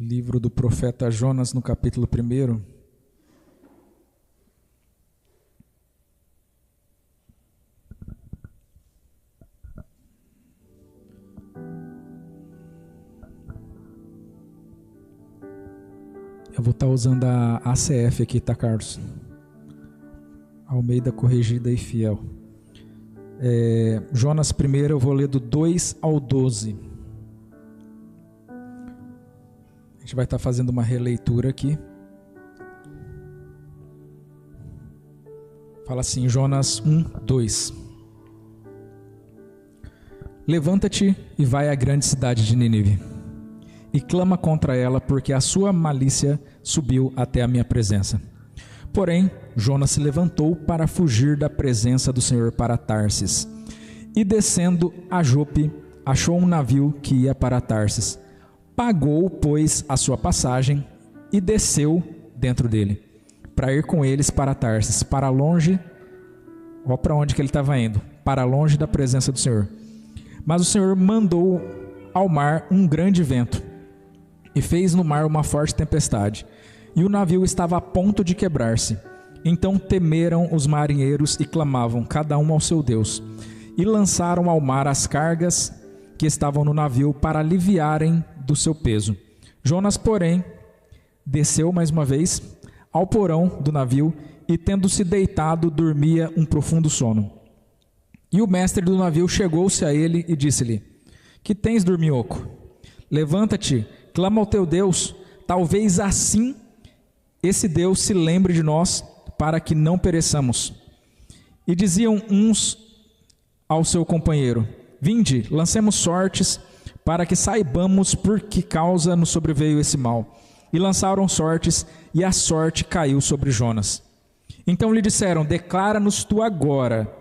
Livro do profeta Jonas, no capítulo 1. Eu vou estar usando a ACF aqui, tá, Carlos? Almeida Corrigida e Fiel. Jonas 1, eu vou ler do 2 ao 12. A gente vai estar fazendo uma releitura aqui. Fala assim, Jonas 1, 2. Levanta-te e vai à grande cidade de Nínive, e clama contra ela, porque a sua malícia subiu até a minha presença. Porém, Jonas se levantou para fugir da presença do Senhor para Tarsis, e descendo a Jope, achou um navio que ia para Tarsis. Pagou, pois, a sua passagem e desceu dentro dele, para ir com eles para Tarsis, para longe. Ó, para onde que ele estava indo? Para longe da presença do Senhor. Mas o Senhor mandou ao mar um grande vento, e fez no mar uma forte tempestade, e o navio estava a ponto de quebrar-se. Então temeram os marinheiros e clamavam, cada um ao seu Deus, e lançaram ao mar as cargas que estavam no navio para aliviarem do seu peso. Jonas, porém, desceu mais uma vez ao porão do navio, e tendo-se deitado, dormia um profundo sono. E o mestre do navio chegou-se a ele e disse-lhe: Que tens, dorminhoco? Levanta-te, clama ao teu Deus, talvez assim esse Deus se lembre de nós, para que não pereçamos. E diziam uns ao seu companheiro: Vinde, lancemos sortes, para que saibamos por que causa nos sobreveio esse mal. E lançaram sortes, e a sorte caiu sobre Jonas. Então lhe disseram: Declara-nos tu agora,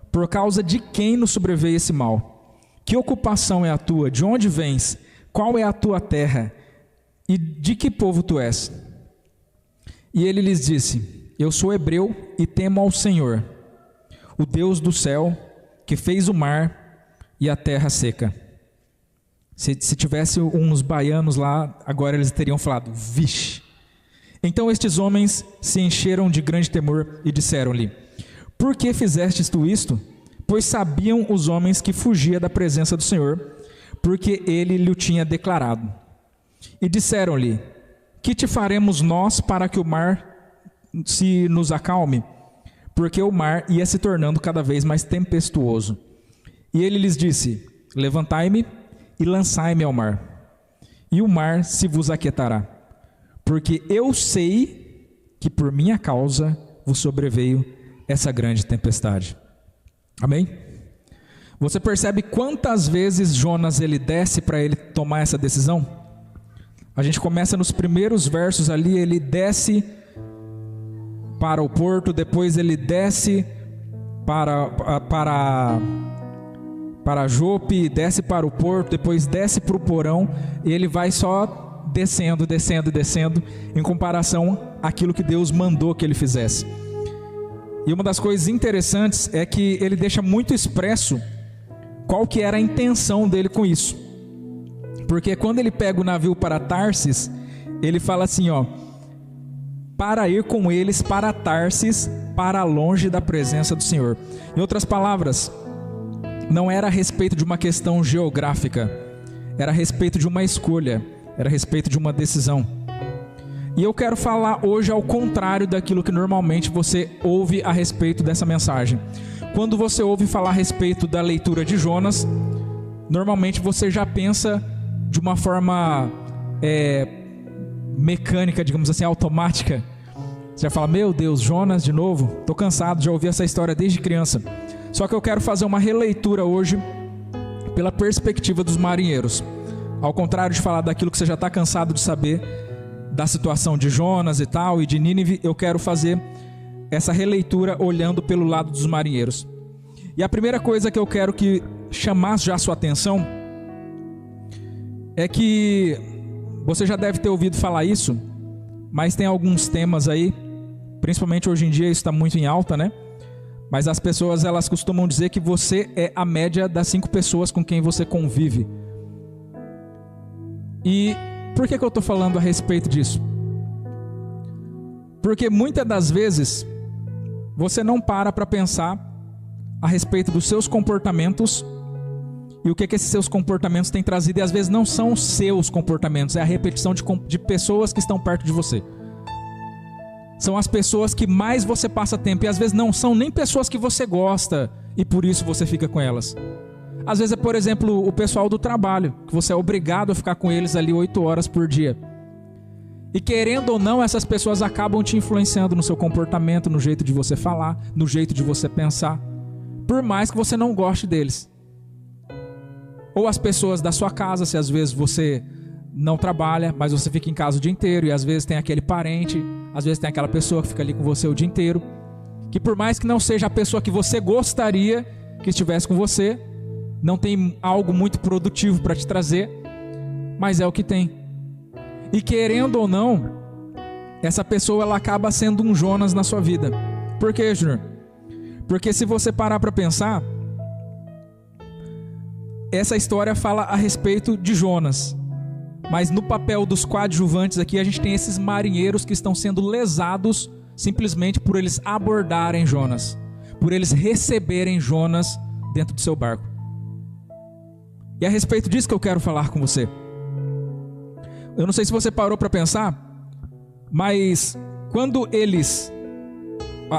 por causa de quem nos sobreveio esse mal? Que ocupação é a tua? De onde vens? Qual é a tua terra? E de que povo tu és? E ele lhes disse: Eu sou hebreu e temo ao Senhor, o Deus do céu, que fez o mar e a terra seca. Se tivesse uns baianos lá, agora eles teriam falado: Vixe! Então estes homens se encheram de grande temor e disseram-lhe: Por que fizestes tu isto? Pois sabiam os homens que fugia da presença do Senhor, porque ele lhe tinha declarado. E disseram-lhe: Que te faremos nós para que o mar se nos acalme? Porque o mar ia se tornando cada vez mais tempestuoso. E ele lhes disse: Levantai-me e lançai-me ao mar, e o mar se vos aquietará, porque eu sei que por minha causa vos sobreveio essa grande tempestade. Amém? Você percebe quantas vezes Jonas ele desce para ele tomar essa decisão? A gente começa nos primeiros versos ali, ele desce para o porto, depois ele desce para Jope, desce para o porto, depois desce para o porão, e ele vai só descendo, em comparação àquilo que Deus mandou que ele fizesse. E uma das coisas interessantes é que ele deixa muito expresso qual que era a intenção dele com isso. Porque quando ele pega o navio para Tarsis, ele fala assim, ó: para ir com eles para Tarsis, para longe da presença do Senhor. Em outras palavras, não era a respeito de uma questão geográfica, era a respeito de uma escolha, era a respeito de uma decisão. E eu quero falar hoje ao contrário daquilo que normalmente você ouve a respeito dessa mensagem. Quando você ouve falar a respeito da leitura de Jonas, normalmente você já pensa de uma forma mecânica, digamos assim, automática. Você já fala: meu Deus, Jonas de novo? Estou cansado de ouvir essa história desde criança. Só que eu quero fazer uma releitura hoje pela perspectiva dos marinheiros. Ao contrário de falar daquilo que você já está cansado de saber, da situação de Jonas e tal, e de Nínive, eu quero fazer essa releitura olhando pelo lado dos marinheiros. E a primeira coisa que eu quero que chamasse já a sua atenção é que você já deve ter ouvido falar isso, mas tem alguns temas aí, principalmente hoje em dia isso está muito em alta, né? Mas as pessoas, elas costumam dizer que você é a média das 5 pessoas com quem você convive. E Por que eu estou falando a respeito disso? Porque muitas das vezes você não para pensar a respeito dos seus comportamentos e o que esses seus comportamentos têm trazido, e às vezes não são os seus comportamentos, é a repetição de pessoas que estão perto de você. São as pessoas que mais você passa tempo, e às vezes não são nem pessoas que você gosta e por isso você fica com elas. Às vezes é, por exemplo, o pessoal do trabalho, que você é obrigado a ficar com eles ali 8 horas por dia. E querendo ou não, essas pessoas acabam te influenciando no seu comportamento, no jeito de você falar, no jeito de você pensar, por mais que você não goste deles. Ou as pessoas da sua casa, se às vezes você não trabalha, mas você fica em casa o dia inteiro, e às vezes tem aquele parente, às vezes tem aquela pessoa que fica ali com você o dia inteiro, que por mais que não seja a pessoa que você gostaria que estivesse com você, não tem algo muito produtivo para te trazer, mas é o que tem. E querendo ou não, essa pessoa ela acaba sendo um Jonas na sua vida. Por quê, Júnior? Porque se você parar para pensar, essa história fala a respeito de Jonas. Mas no papel dos coadjuvantes aqui, a gente tem esses marinheiros que estão sendo lesados simplesmente por eles abordarem Jonas, por eles receberem Jonas dentro do seu barco. E é a respeito disso que eu quero falar com você. Eu não sei se você parou para pensar, mas quando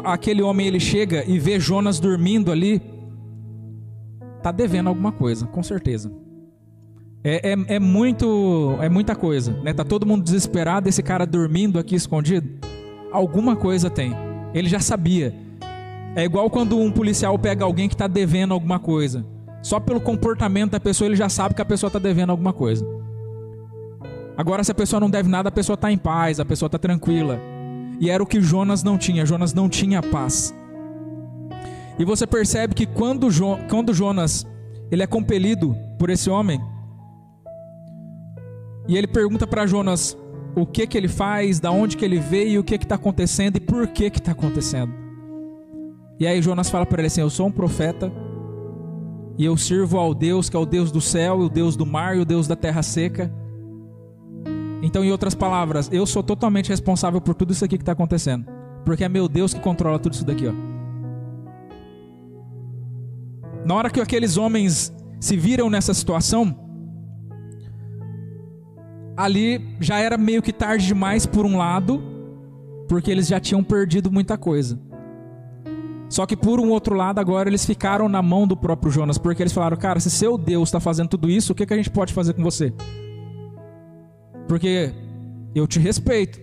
aquele homem ele chega e vê Jonas dormindo ali, tá devendo alguma coisa, com certeza. É muita coisa, né? Tá todo mundo desesperado, esse cara dormindo aqui escondido. Alguma coisa tem. Ele já sabia. É igual quando um policial pega alguém que está devendo alguma coisa. Só pelo comportamento da pessoa ele já sabe que a pessoa está devendo alguma coisa. Agora, se a pessoa não deve nada, a pessoa está em paz, a pessoa está tranquila. E era o que Jonas não tinha. Jonas não tinha paz. E você percebe que quando Jonas ele é compelido por esse homem, e ele pergunta para Jonas o que ele faz, da onde que ele veio, o que está acontecendo e por que está acontecendo. E aí Jonas fala para ele assim: eu sou um profeta e eu sirvo ao Deus que é o Deus do céu, o Deus do mar e o Deus da terra seca. Então, em outras palavras, eu sou totalmente responsável por tudo isso aqui que está acontecendo, porque é meu Deus que controla tudo isso daqui, ó. Na hora que aqueles homens se viram nessa situação, ali já era meio que tarde demais por um lado, porque eles já tinham perdido muita coisa. Só que por um outro lado, agora eles ficaram na mão do próprio Jonas, porque eles falaram: cara, se seu Deus está fazendo tudo isso, o que a gente pode fazer com você? Porque eu te respeito,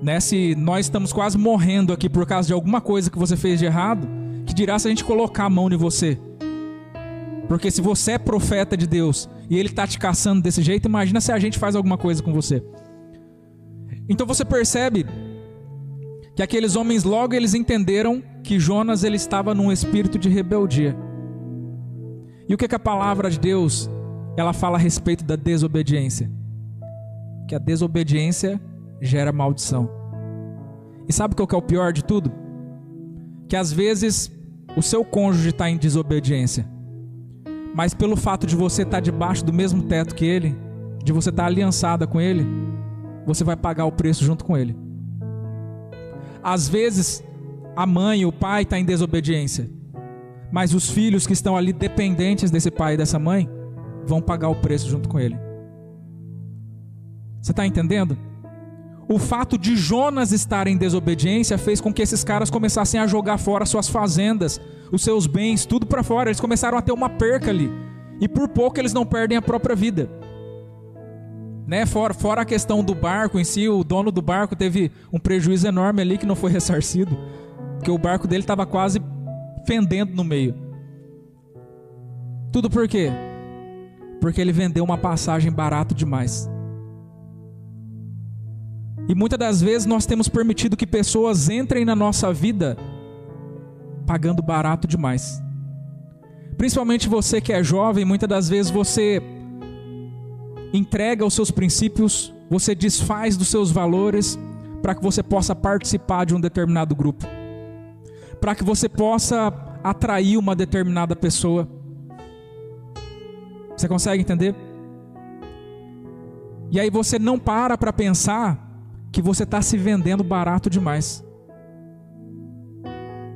né? Se nós estamos quase morrendo aqui por causa de alguma coisa que você fez de errado, que dirá se a gente colocar a mão em você? Porque se você é profeta de Deus e ele está te caçando desse jeito, imagina se a gente faz alguma coisa com você. Então você percebe que aqueles homens logo eles entenderam que Jonas ele estava num espírito de rebeldia. E o que a palavra de Deus ela fala a respeito da desobediência? Que a desobediência gera maldição. E sabe qual que é o pior de tudo? Que às vezes o seu cônjuge está em desobediência, mas pelo fato de você estar debaixo do mesmo teto que ele, de você estar aliançada com ele, você vai pagar o preço junto com ele. Às vezes a mãe, o pai está em desobediência, mas os filhos que estão ali dependentes desse pai e dessa mãe vão pagar o preço junto com ele. Você está entendendo? O fato de Jonas estar em desobediência fez com que esses caras começassem a jogar fora suas fazendas, os seus bens, tudo para fora. Eles começaram a ter uma perca ali. E por pouco eles não perdem a própria vida, né? Fora a questão do barco em si, o dono do barco teve um prejuízo enorme ali que não foi ressarcido, porque o barco dele estava quase fendendo no meio. Tudo por quê? Porque ele vendeu uma passagem barato demais. E muitas das vezes nós temos permitido que pessoas entrem na nossa vida pagando barato demais. Principalmente você que é jovem, muitas das vezes você entrega os seus princípios, você desfaz dos seus valores para que você possa participar de um determinado grupo, para que você possa atrair uma determinada pessoa. Você consegue entender? E aí você não para pensar que você está se vendendo barato demais.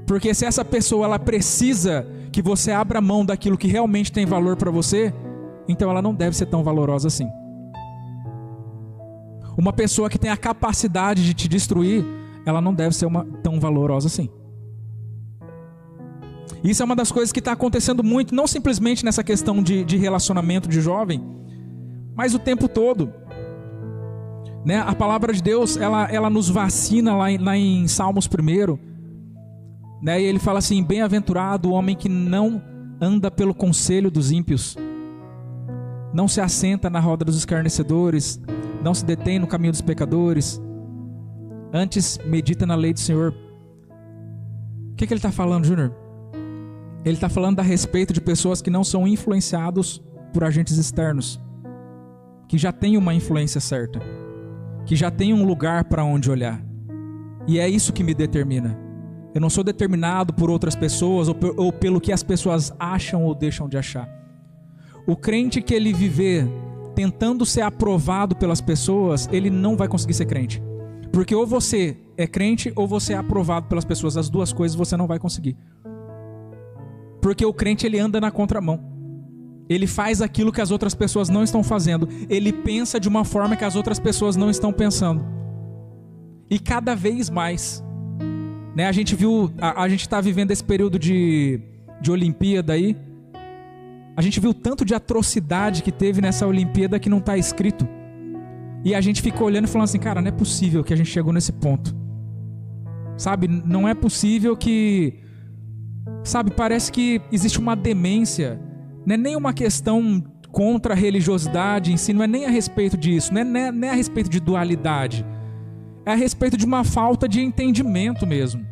Porque se essa pessoa ela precisa que você abra mão daquilo que realmente tem valor para você, então ela não deve ser tão valorosa assim. Uma pessoa que tem a capacidade de te destruir, ela não deve ser tão valorosa assim. Isso é uma das coisas que está acontecendo muito, não simplesmente nessa questão de relacionamento de jovem, mas o tempo todo. Né? A palavra de Deus, ela nos vacina lá em Salmos 1, né? E ele fala assim: bem-aventurado o homem que não anda pelo conselho dos ímpios, não se assenta na roda dos escarnecedores, não se detém no caminho dos pecadores, antes medita na lei do Senhor. O que ele está falando, Júnior? Ele está falando a respeito de pessoas que não são influenciados por agentes externos, que já têm uma influência certa, que já têm um lugar para onde olhar. E é isso que me determina. Eu não sou determinado por outras pessoas ou pelo que as pessoas acham ou deixam de achar. O crente que ele viver tentando ser aprovado pelas pessoas, ele não vai conseguir ser crente. Porque ou você é crente ou você é aprovado pelas pessoas. As duas coisas você não vai conseguir. Porque o crente ele anda na contramão. Ele faz aquilo que as outras pessoas não estão fazendo. Ele pensa de uma forma que as outras pessoas não estão pensando. E cada vez mais, né, a gente está vivendo esse período de Olimpíada aí. A gente viu tanto de atrocidade que teve nessa Olimpíada que não está escrito. E a gente ficou olhando e falando assim: cara, não é possível que a gente chegou nesse ponto. Sabe, não é possível que... Sabe, parece que existe uma demência. Não é nem uma questão contra a religiosidade em si, não é nem a respeito disso, não é a respeito de dualidade. É a respeito de uma falta de entendimento mesmo.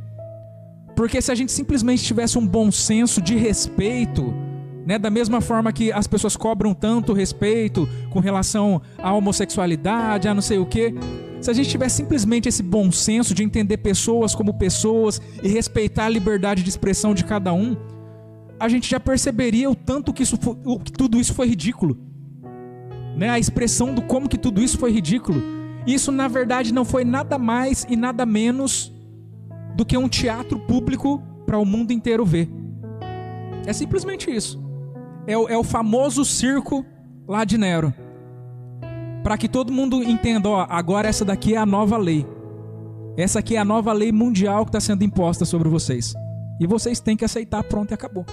Porque se a gente simplesmente tivesse um bom senso de respeito, né, da mesma forma que as pessoas cobram tanto respeito com relação à homossexualidade, a não sei o quê, se a gente tivesse simplesmente esse bom senso de entender pessoas como pessoas e respeitar a liberdade de expressão de cada um, a gente já perceberia o tanto que tudo isso foi ridículo, né? A expressão do como que tudo isso foi ridículo. Isso na verdade não foi nada mais e nada menos do que um teatro público para o mundo inteiro ver. É simplesmente isso. É o famoso circo lá de Nero, para que todo mundo entenda: ó, agora essa daqui é a nova lei. Essa aqui é a nova lei mundial que está sendo imposta sobre vocês. E vocês têm que aceitar, pronto e acabou.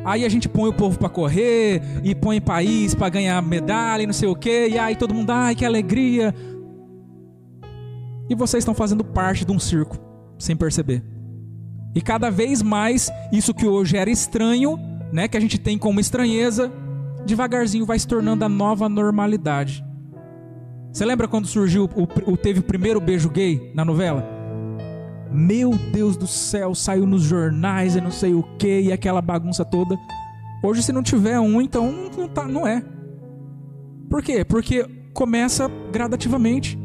Aí a gente põe o povo para correr, e põe país para ganhar medalha e não sei o quê, e aí todo mundo, ai que alegria. E vocês estão fazendo parte de um circo, sem perceber. E cada vez mais, isso que hoje era estranho, né, que a gente tem como estranheza, devagarzinho vai se tornando a nova normalidade. Você lembra quando surgiu, teve o primeiro beijo gay na novela? Meu Deus do céu, saiu nos jornais e não sei o que, e aquela bagunça toda. Hoje se não tiver um, então não é. Por quê? Porque começa gradativamente,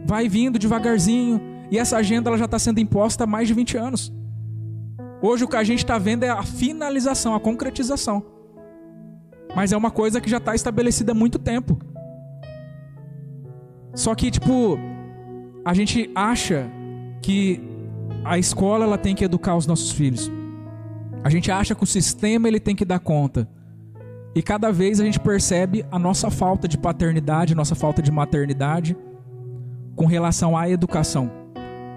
vai vindo devagarzinho, e essa agenda ela já está sendo imposta há mais de 20 anos. Hoje o que a gente está vendo é a finalização, a concretização. Mas é uma coisa que já está estabelecida há muito tempo. Só que, a gente acha que a escola ela tem que educar os nossos filhos. A gente acha que o sistema ele tem que dar conta. E cada vez a gente percebe a nossa falta de paternidade, a nossa falta de maternidade com relação à educação,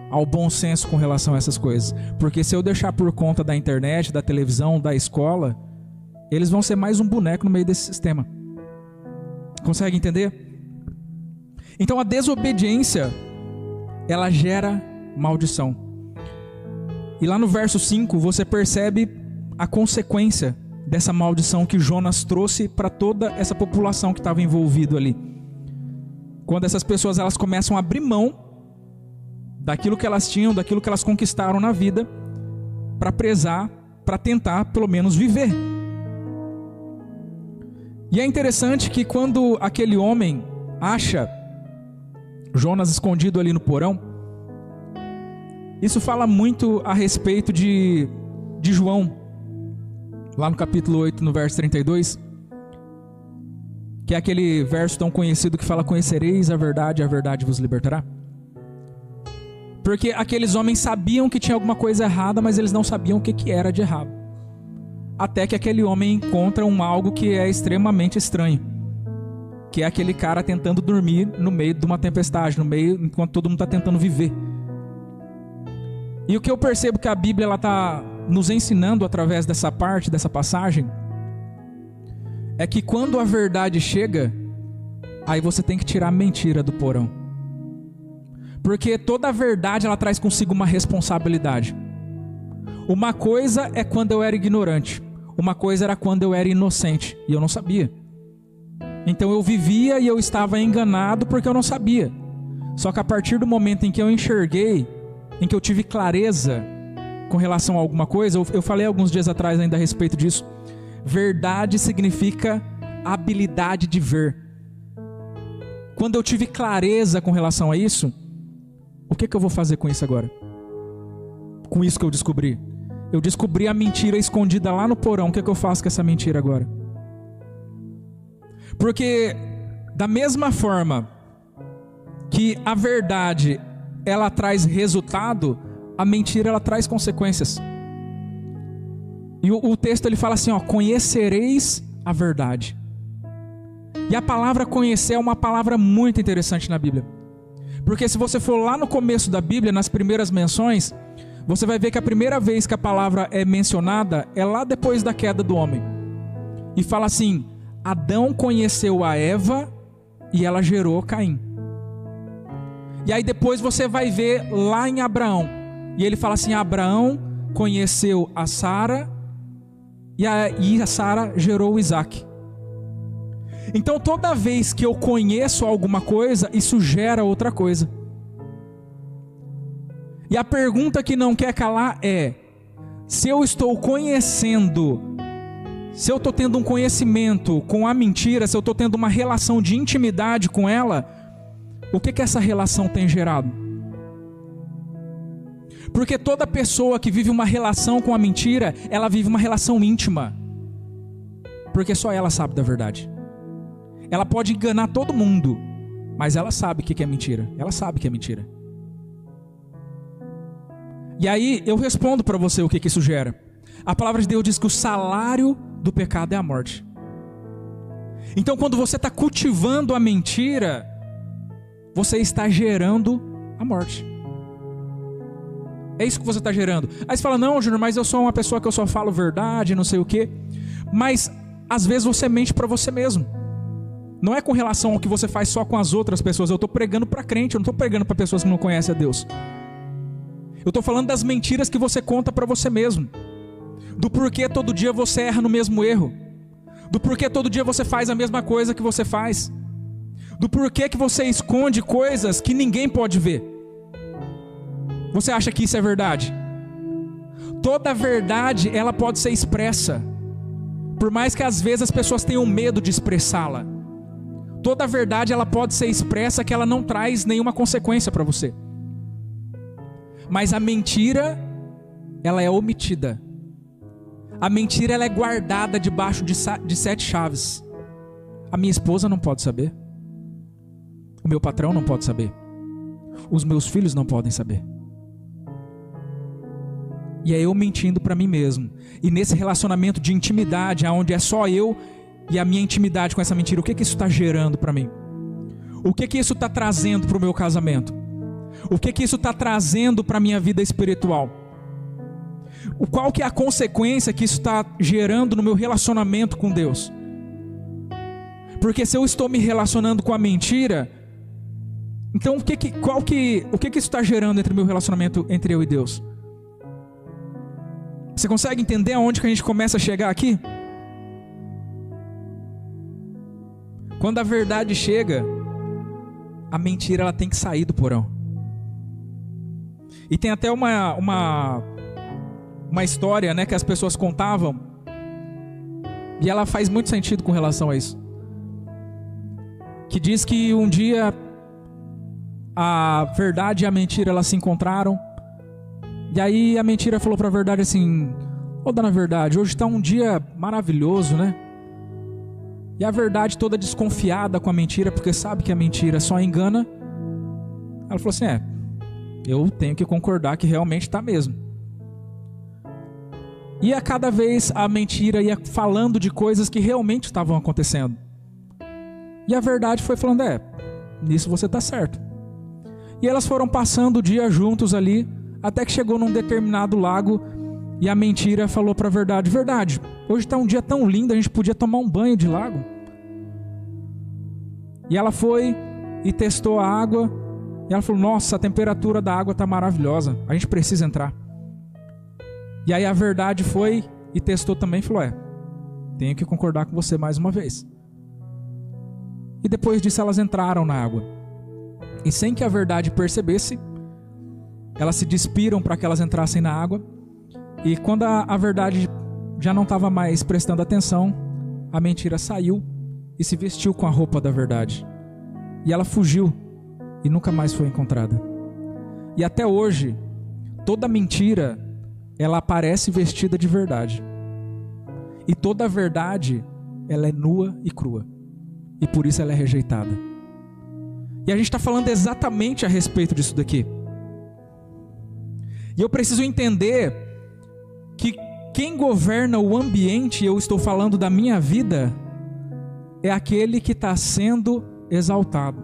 ao bom senso com relação a essas coisas. Porque se eu deixar por conta da internet, da televisão, da escola, eles vão ser mais um boneco no meio desse sistema. Consegue entender? Então a desobediência, ela gera maldição. E lá no verso 5 você percebe a consequência dessa maldição que Jonas trouxe para toda essa população que estava envolvida ali. Quando essas pessoas elas começam a abrir mão daquilo que elas tinham, daquilo que elas conquistaram na vida, para prezar, para tentar pelo menos viver. E é interessante que quando aquele homem acha Jonas escondido ali no porão, isso fala muito a respeito de João, lá no capítulo 8, no verso 32, Que é aquele verso tão conhecido que fala: conhecereis a verdade vos libertará. Porque aqueles homens sabiam que tinha alguma coisa errada, mas eles não sabiam o que era de errado. Até que aquele homem encontra algo que é extremamente estranho, que é aquele cara tentando dormir no meio de uma tempestade, enquanto todo mundo está tentando viver. E o que eu percebo que a Bíblia está nos ensinando através dessa parte, dessa passagem, é que quando a verdade chega, aí você tem que tirar a mentira do porão. Porque toda a verdade ela traz consigo uma responsabilidade. Uma coisa é quando eu era ignorante, uma coisa era quando eu era inocente e eu não sabia. Então eu vivia e eu estava enganado porque eu não sabia. Só que a partir do momento em que eu enxerguei, em que eu tive clareza com relação a alguma coisa, eu falei alguns dias atrás ainda a respeito disso. Verdade significa habilidade de ver. Quando eu tive clareza com relação a isso, o que eu vou fazer com isso agora? Com isso que eu descobri. Eu descobri a mentira escondida lá no porão. O que eu faço com essa mentira agora? Porque da mesma forma que a verdade ela traz resultado, a mentira ela traz consequências. E o texto ele fala assim, conhecereis a verdade. E a palavra conhecer é uma palavra muito interessante na Bíblia. Porque se você for lá no começo da Bíblia, nas primeiras menções, você vai ver que a primeira vez que a palavra é mencionada é lá depois da queda do homem. E fala assim: Adão conheceu a Eva e ela gerou Caim. E aí depois você vai ver lá em Abraão. E ele fala assim: Abraão conheceu a Sara e a Sara gerou Isaac. Então toda vez que eu conheço alguma coisa, isso gera outra coisa. E a pergunta que não quer calar é: se eu estou conhecendo, se eu estou tendo um conhecimento com a mentira, se eu estou tendo uma relação de intimidade com ela, o que essa relação tem gerado? Porque toda pessoa que vive uma relação com a mentira, ela vive uma relação íntima. Porque só ela sabe da verdade. Ela pode enganar todo mundo, mas ela sabe o que é mentira. Ela sabe que é mentira. E aí eu respondo para você o que isso gera. A palavra de Deus diz que o salário do pecado é a morte. Então quando você está cultivando a mentira, você está gerando a morte. É isso que você está gerando. Aí você fala: não, Júnior, mas eu sou uma pessoa que eu só falo verdade, não sei o quê. Mas às vezes você mente para você mesmo. Não é com relação ao que você faz só com as outras pessoas. Eu estou pregando para crente, eu não estou pregando para pessoas que não conhecem a Deus. Eu estou falando das mentiras que você conta para você mesmo. Do porquê todo dia você erra no mesmo erro. Do porquê todo dia você faz a mesma coisa que você faz. Do porquê que você esconde coisas que ninguém pode ver. Você acha que isso é verdade? Toda verdade, ela pode ser expressa. Por mais que às vezes as pessoas tenham medo de expressá-la. Toda verdade, ela pode ser expressa, que ela não traz nenhuma consequência para você. Mas a mentira, ela é omitida. A mentira, ela é guardada debaixo de 7 chaves. A minha esposa não pode saber. O meu patrão não pode saber. Os meus filhos não podem saber. E é eu mentindo para mim mesmo. E nesse relacionamento de intimidade, onde é só eu e a minha intimidade com essa mentira, o que isso está gerando para mim? O que isso está trazendo para o meu casamento? O que isso está trazendo para a minha vida espiritual? Qual que é a consequência que isso está gerando no meu relacionamento com Deus? Porque se eu estou me relacionando com a mentira, então o que isso está gerando entre o meu relacionamento entre eu e Deus? Você consegue entender aonde que a gente começa a chegar aqui? Quando a verdade chega, a mentira ela tem que sair do porão. E tem até uma história, né, que as pessoas contavam, e ela faz muito sentido com relação a isso. Que diz que um dia a verdade e a mentira elas se encontraram. E aí a mentira falou para a verdade assim: ô dona Verdade, hoje está um dia maravilhoso, né? E a verdade toda desconfiada com a mentira, porque sabe que a mentira só engana. Ela falou assim, eu tenho que concordar que realmente está mesmo. E a cada vez a mentira ia falando de coisas que realmente estavam acontecendo. E a verdade foi falando, nisso você está certo. E elas foram passando o dia juntos ali, até que chegou num determinado lago, e a mentira falou para a verdade, verdade, hoje está um dia tão lindo, a gente podia tomar um banho de lago. E ela foi e testou a água, e ela falou, nossa, a temperatura da água está maravilhosa, a gente precisa entrar. E aí a verdade foi e testou também e falou, tenho que concordar com você mais uma vez. E depois disso elas entraram na água. E sem que a verdade percebesse, elas se despiram para que elas entrassem na água. E quando a verdade já não estava mais prestando atenção, a mentira saiu e se vestiu com a roupa da verdade. E ela fugiu e nunca mais foi encontrada. E até hoje, toda mentira, ela aparece vestida de verdade. E toda verdade, ela é nua e crua. E por isso ela é rejeitada. E a gente está falando exatamente a respeito disso daqui. E eu preciso entender que quem governa o ambiente, eu estou falando da minha vida, é aquele que está sendo exaltado.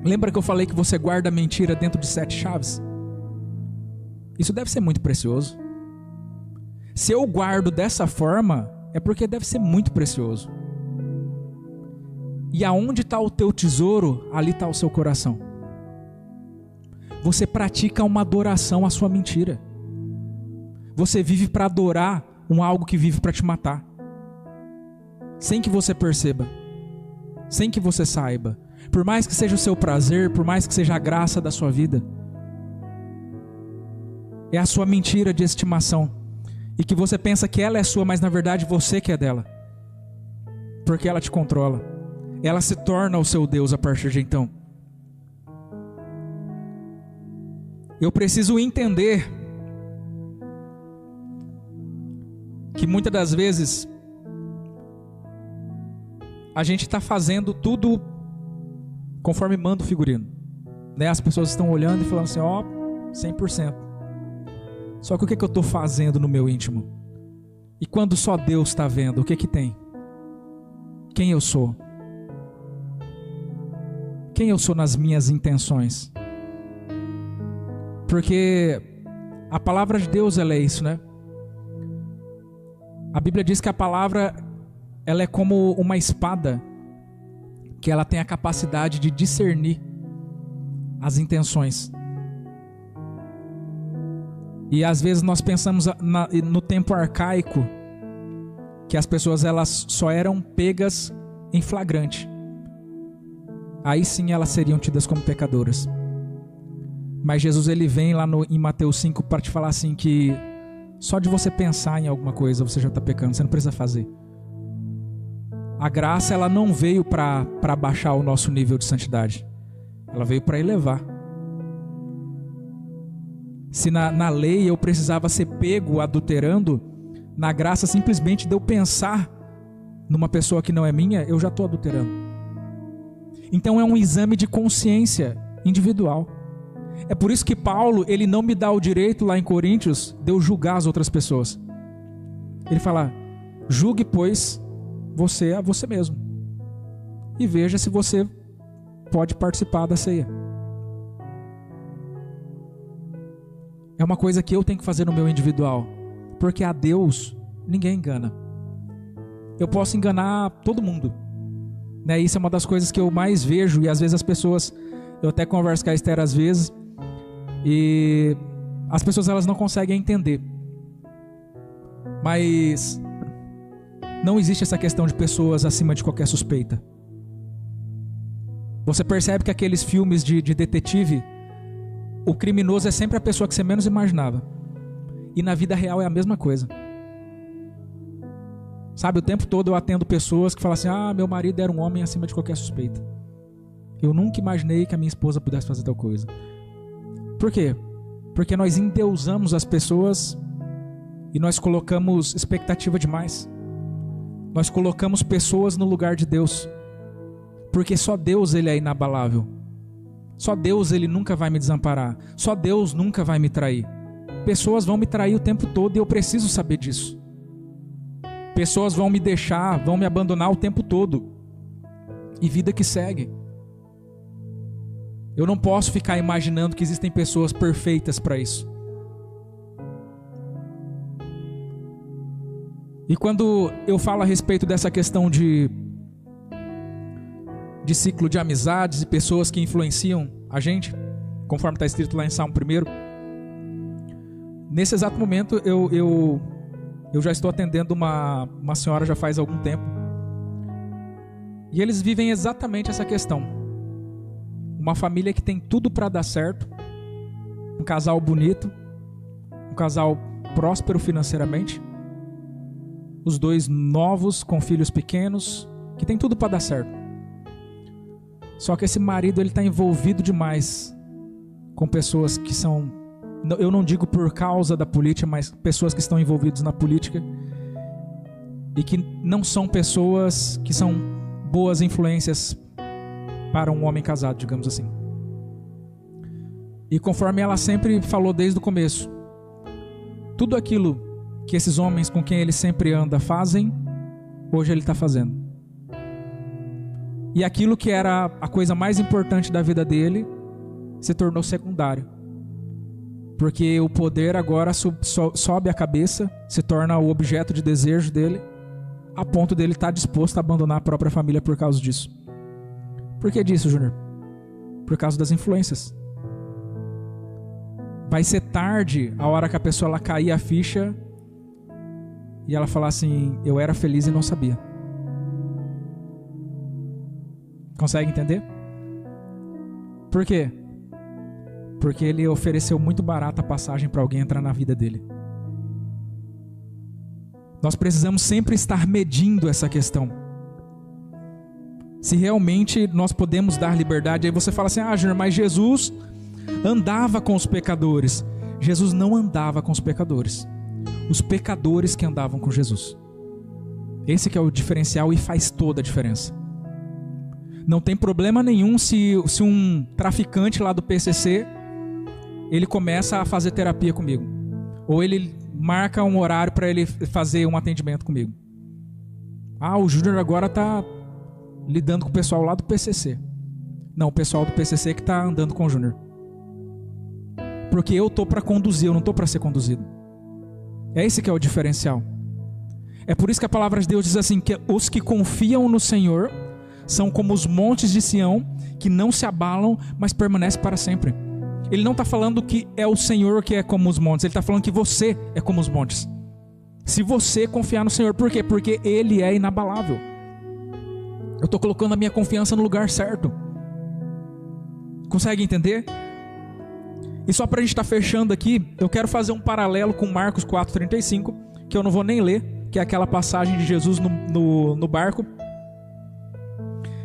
Lembra que eu falei que você guarda a mentira dentro de 7 chaves? Isso deve ser muito precioso. Se eu guardo dessa forma, é porque deve ser muito precioso. E aonde está o teu tesouro, ali está o seu coração. Você pratica uma adoração à sua mentira. Você vive para adorar algo que vive para te matar. Sem que você perceba. Sem que você saiba. Por mais que seja o seu prazer, por mais que seja a graça da sua vida. É a sua mentira de estimação. E que você pensa que ela é sua, mas na verdade você que é dela. Porque ela te controla. Ela se torna o seu Deus a partir de então. Eu preciso entender que muitas das vezes a gente está fazendo tudo conforme manda o figurino, né? As pessoas estão olhando e falando assim, 100%. Só que o que eu estou fazendo no meu íntimo? E quando só Deus está vendo, o que tem? Quem eu sou? Quem eu sou nas minhas intenções? Porque a palavra de Deus, ela é isso, né? A Bíblia diz que a palavra, ela é como uma espada, que ela tem a capacidade de discernir as intenções. E às vezes nós pensamos no tempo arcaico, que as pessoas elas só eram pegas em flagrante. Aí sim elas seriam tidas como pecadoras. Mas Jesus ele vem lá em Mateus 5 para te falar assim que só de você pensar em alguma coisa você já está pecando, você não precisa fazer. A graça ela não veio para baixar o nosso nível de santidade, ela veio para elevar. Se na lei eu precisava ser pego adulterando, na graça simplesmente de eu pensar numa pessoa que não é minha, eu já estou adulterando. Então é um exame de consciência individual. É por isso que Paulo, ele não me dá o direito lá em Coríntios de eu julgar as outras pessoas. Ele fala, julgue pois você a você mesmo. E veja se você pode participar da ceia. É uma coisa que eu tenho que fazer no meu individual. Porque a Deus ninguém engana. Eu posso enganar todo mundo. Né? Isso é uma das coisas que eu mais vejo. E às vezes as pessoas... Eu até converso com a Esther às vezes. E as pessoas elas não conseguem entender. Mas não existe essa questão de pessoas acima de qualquer suspeita. Você percebe que aqueles filmes de detetive, o criminoso é sempre a pessoa que você menos imaginava. E na vida real é a mesma coisa. Sabe, o tempo todo eu atendo pessoas que falam assim, meu marido era um homem acima de qualquer suspeita. Eu nunca imaginei que a minha esposa pudesse fazer tal coisa. Por quê? Porque nós endeusamos as pessoas e nós colocamos expectativa demais. Nós colocamos pessoas no lugar de Deus, porque só Deus ele é inabalável. Só Deus ele nunca vai me desamparar. Só Deus nunca vai me trair. Pessoas vão me trair o tempo todo e eu preciso saber disso. Pessoas vão me deixar, vão me abandonar o tempo todo. E vida que segue. Eu não posso ficar imaginando que existem pessoas perfeitas para isso. E quando eu falo a respeito dessa questão de ciclo de amizades e pessoas que influenciam a gente, conforme está escrito lá em Salmo 1, nesse exato momento eu já estou atendendo uma senhora já faz algum tempo. E eles vivem exatamente essa questão. Uma família que tem tudo para dar certo, um casal bonito, um casal próspero financeiramente, os dois novos com filhos pequenos, que tem tudo para dar certo. Só que esse marido ele está envolvido demais com pessoas que são, eu não digo por causa da política, mas pessoas que estão envolvidas na política e que não são pessoas que são boas influências para um homem casado, digamos assim. E conforme ela sempre falou desde o começo, tudo aquilo que esses homens com quem ele sempre anda fazem, hoje ele está fazendo. E aquilo que era a coisa mais importante da vida dele se tornou secundário. Porque o poder agora sobe a cabeça, se torna o objeto de desejo dele, a ponto dele estar disposto a abandonar a própria família por causa disso. Por que disso, Júnior? Por causa das influências. Vai ser tarde a hora que a pessoa ela cair a ficha e ela falar assim, eu era feliz e não sabia. Consegue entender? Por quê? Porque ele ofereceu muito barato a passagem para alguém entrar na vida dele. Nós precisamos sempre estar medindo essa questão. Se realmente nós podemos dar liberdade, aí você fala assim, Júnior, mas Jesus andava com os pecadores. Jesus não andava com os pecadores. Os pecadores que andavam com Jesus. Esse que é o diferencial e faz toda a diferença. Não tem problema nenhum se um traficante lá do PCC, ele começa a fazer terapia comigo. Ou ele marca um horário para ele fazer um atendimento comigo. O Júnior agora está lidando com o pessoal lá do PCC. Não, o pessoal do PCC que está andando com o Júnior. Porque eu estou para conduzir, eu não estou para ser conduzido. É esse que é o diferencial. É por isso que a palavra de Deus diz assim, que os que confiam no Senhor são como os montes de Sião, que não se abalam, mas permanecem para sempre. Ele não está falando que é o Senhor que é como os montes, ele está falando que você é como os montes. Se você confiar no Senhor, por quê? Porque Ele é inabalável. Eu estou colocando a minha confiança no lugar certo. Consegue entender? E só para a gente estar fechando aqui, eu quero fazer um paralelo com Marcos 4,35, que eu não vou nem ler, que é aquela passagem de Jesus no barco,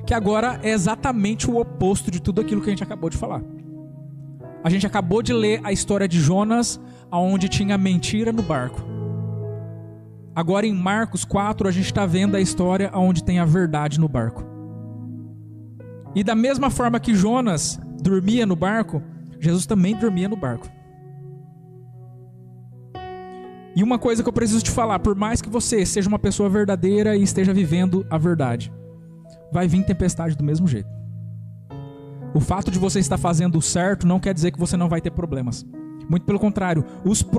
que agora é exatamente o oposto de tudo aquilo que a gente acabou de falar. A gente acabou de ler a história de Jonas, onde tinha mentira no barco. Agora em Marcos 4, a gente está vendo a história onde tem a verdade no barco. E da mesma forma que Jonas dormia no barco, Jesus também dormia no barco. E uma coisa que eu preciso te falar, por mais que você seja uma pessoa verdadeira e esteja vivendo a verdade, vai vir tempestade do mesmo jeito. O fato de você estar fazendo o certo não quer dizer que você não vai ter problemas. Muito pelo contrário,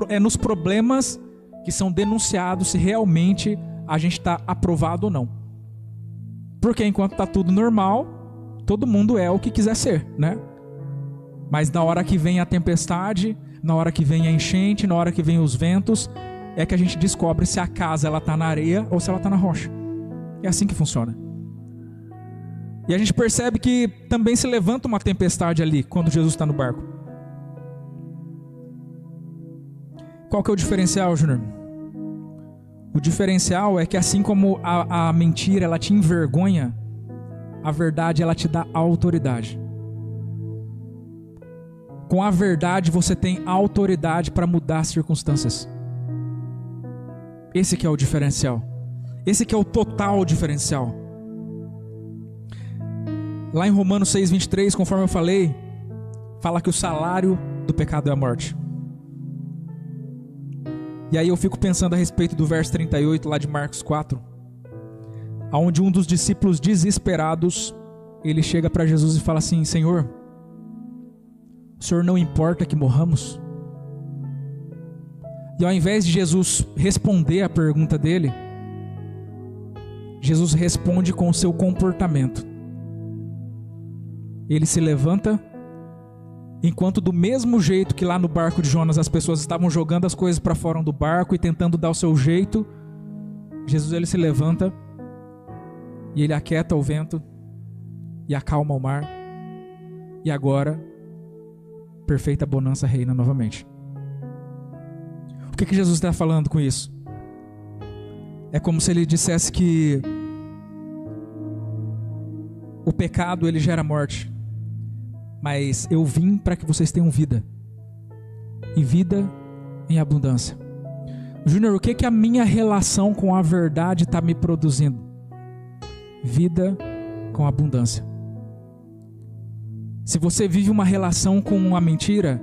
é nos problemas que são denunciados se realmente a gente está aprovado ou não. Porque enquanto está tudo normal, todo mundo é o que quiser ser, né? Mas na hora que vem a tempestade, na hora que vem a enchente, na hora que vem os ventos, é que a gente descobre se a casa ela está na areia ou se ela está na rocha. É assim que funciona. E a gente percebe que também se levanta uma tempestade ali, quando Jesus está no barco. Qual que é o diferencial, Júnior? O diferencial é que assim como a mentira ela te envergonha, a verdade ela te dá autoridade. Com a verdade você tem autoridade para mudar as circunstâncias. Esse que é o diferencial. Esse que é o total diferencial. Lá em Romanos 6:23, conforme eu falei, fala que o salário do pecado é a morte. E aí eu fico pensando a respeito do verso 38 lá de Marcos 4, onde um dos discípulos desesperados, ele chega para Jesus e fala assim: Senhor, o Senhor não importa que morramos? E ao invés de Jesus responder a pergunta dele, Jesus responde com o seu comportamento. Ele se levanta, enquanto do mesmo jeito que lá no barco de Jonas as pessoas estavam jogando as coisas para fora do barco e tentando dar o seu jeito, Jesus ele se levanta e ele aquieta o vento e acalma o mar, e agora perfeita bonança reina novamente. O que Jesus está falando com isso? É como se ele dissesse que o pecado ele gera morte, mas eu vim para que vocês tenham vida, e vida em abundância. Júnior, o que a minha relação com a verdade está me produzindo? Vida com abundância. Se você vive uma relação com a mentira,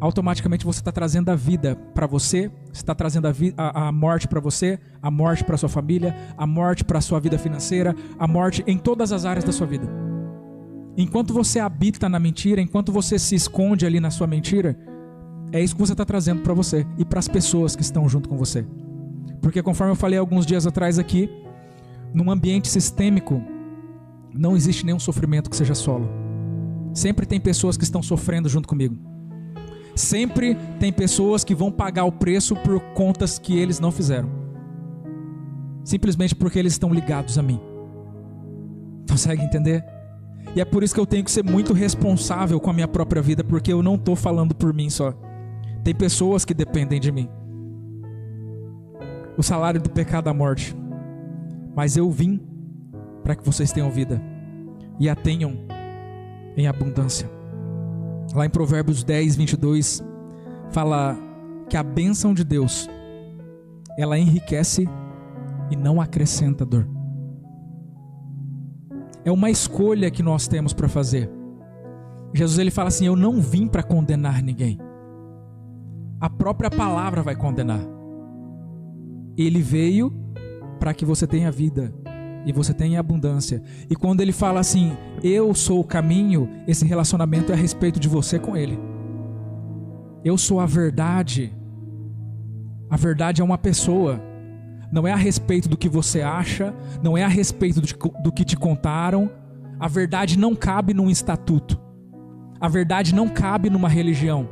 automaticamente você está trazendo a vida para você, está trazendo a morte para você, a morte para sua família, a morte para a sua vida financeira, a morte em todas as áreas da sua vida. Enquanto você habita na mentira, enquanto você se esconde ali na sua mentira, é isso que você está trazendo para você e para as pessoas que estão junto com você. Porque conforme eu falei alguns dias atrás aqui, num ambiente sistêmico, não existe nenhum sofrimento que seja solo. Sempre tem pessoas que estão sofrendo junto comigo. Sempre tem pessoas que vão pagar o preço por contas que eles não fizeram, simplesmente porque eles estão ligados a mim. Consegue entender? E é por isso que eu tenho que ser muito responsável com a minha própria vida, porque eu não estou falando por mim só. Tem pessoas que dependem de mim. O salário do pecado é a morte, mas eu vim para que vocês tenham vida e a tenham em abundância. Lá em Provérbios 10:22 fala que a bênção de Deus, ela enriquece e não acrescenta dor. É uma escolha que nós temos para fazer. Jesus ele fala assim: eu não vim para condenar ninguém. A própria palavra vai condenar. Ele veio para que você tenha vida e você tenha abundância. E quando ele fala assim, eu sou o caminho, esse relacionamento é a respeito de você com ele. Eu sou a verdade. A verdade é uma pessoa. Não é a respeito do que você acha, não é a respeito do que te contaram. A verdade não cabe num estatuto. A verdade não cabe numa religião.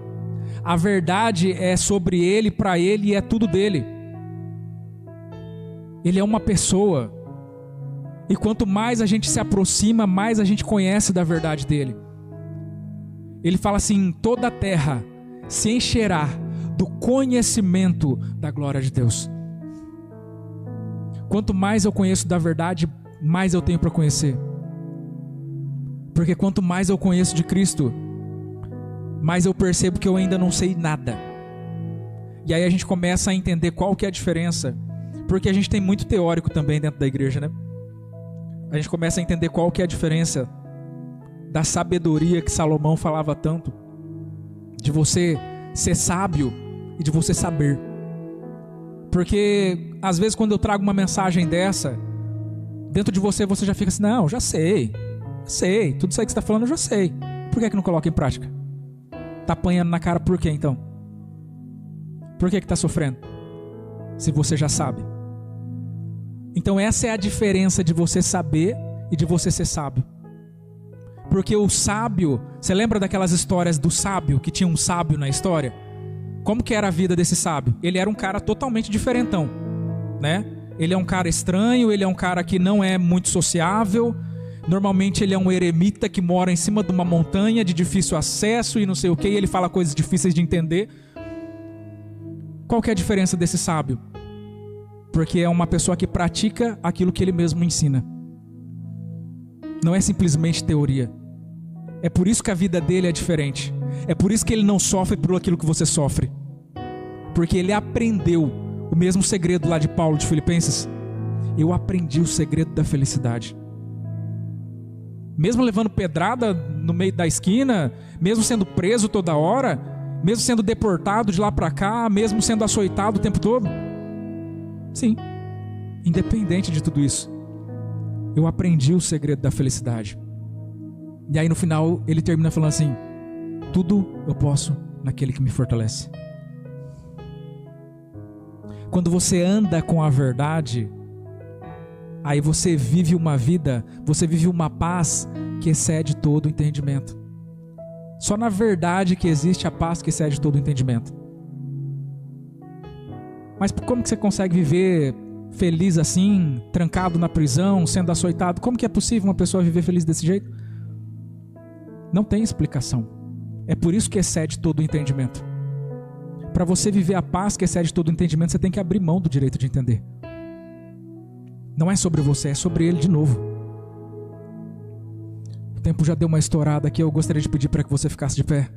A verdade é sobre ele, para ele, e é tudo dele. Ele é uma pessoa. E quanto mais a gente se aproxima, mais a gente conhece da verdade dele. Ele fala assim: toda a terra se encherá do conhecimento da glória de Deus. Quanto mais eu conheço da verdade, mais eu tenho para conhecer. Porque quanto mais eu conheço de Cristo, mais eu percebo que eu ainda não sei nada. E aí a gente começa a entender qual que é a diferença. Porque a gente tem muito teórico também dentro da igreja, né? A gente começa a entender qual que é a diferença da sabedoria que Salomão falava tanto, de você ser sábio e de você saber. Porque às vezes quando eu trago uma mensagem dessa, dentro de você já fica assim: não, já sei, tudo isso aí que você está falando eu já sei. Por que não coloca em prática? Está apanhando na cara por quê então? Por que está sofrendo? Se você já sabe. Então essa é a diferença de você saber e de você ser sábio. Porque o sábio, você lembra daquelas histórias do sábio, que tinha um sábio na história? Como que era a vida desse sábio? Ele era um cara totalmente diferentão, né? Ele é um cara estranho, ele é um cara que não é muito sociável. Normalmente ele é um eremita que mora em cima de uma montanha de difícil acesso e não sei o que, e ele fala coisas difíceis de entender. Qual que é a diferença desse sábio? Porque é uma pessoa que pratica aquilo que ele mesmo ensina. Não é simplesmente teoria. É por isso que a vida dele é diferente. É por isso que ele não sofre por aquilo que você sofre. Porque ele aprendeu o mesmo segredo lá de Paulo de Filipenses. eu aprendi o segredo da felicidade. Mesmo levando pedrada no meio da esquina, mesmo sendo preso toda hora, mesmo sendo deportado de lá para cá, mesmo sendo açoitado o tempo todo. Sim, independente de tudo isso, eu aprendi o segredo da felicidade. E aí no final ele termina falando assim: tudo eu posso naquele que me fortalece. Quando você anda com a verdade, aí você vive uma vida, você vive uma paz que excede todo o entendimento. Só na verdade que existe a paz que excede todo o entendimento. Mas como que você consegue viver feliz assim, trancado na prisão, sendo açoitado? Como que é possível uma pessoa viver feliz desse jeito? Não tem explicação. É por isso que excede todo o entendimento. Para você viver a paz que excede todo o entendimento, você tem que abrir mão do direito de entender. Não é sobre você, é sobre ele de novo. O tempo já deu uma estourada aqui, eu gostaria de pedir para que você ficasse de pé.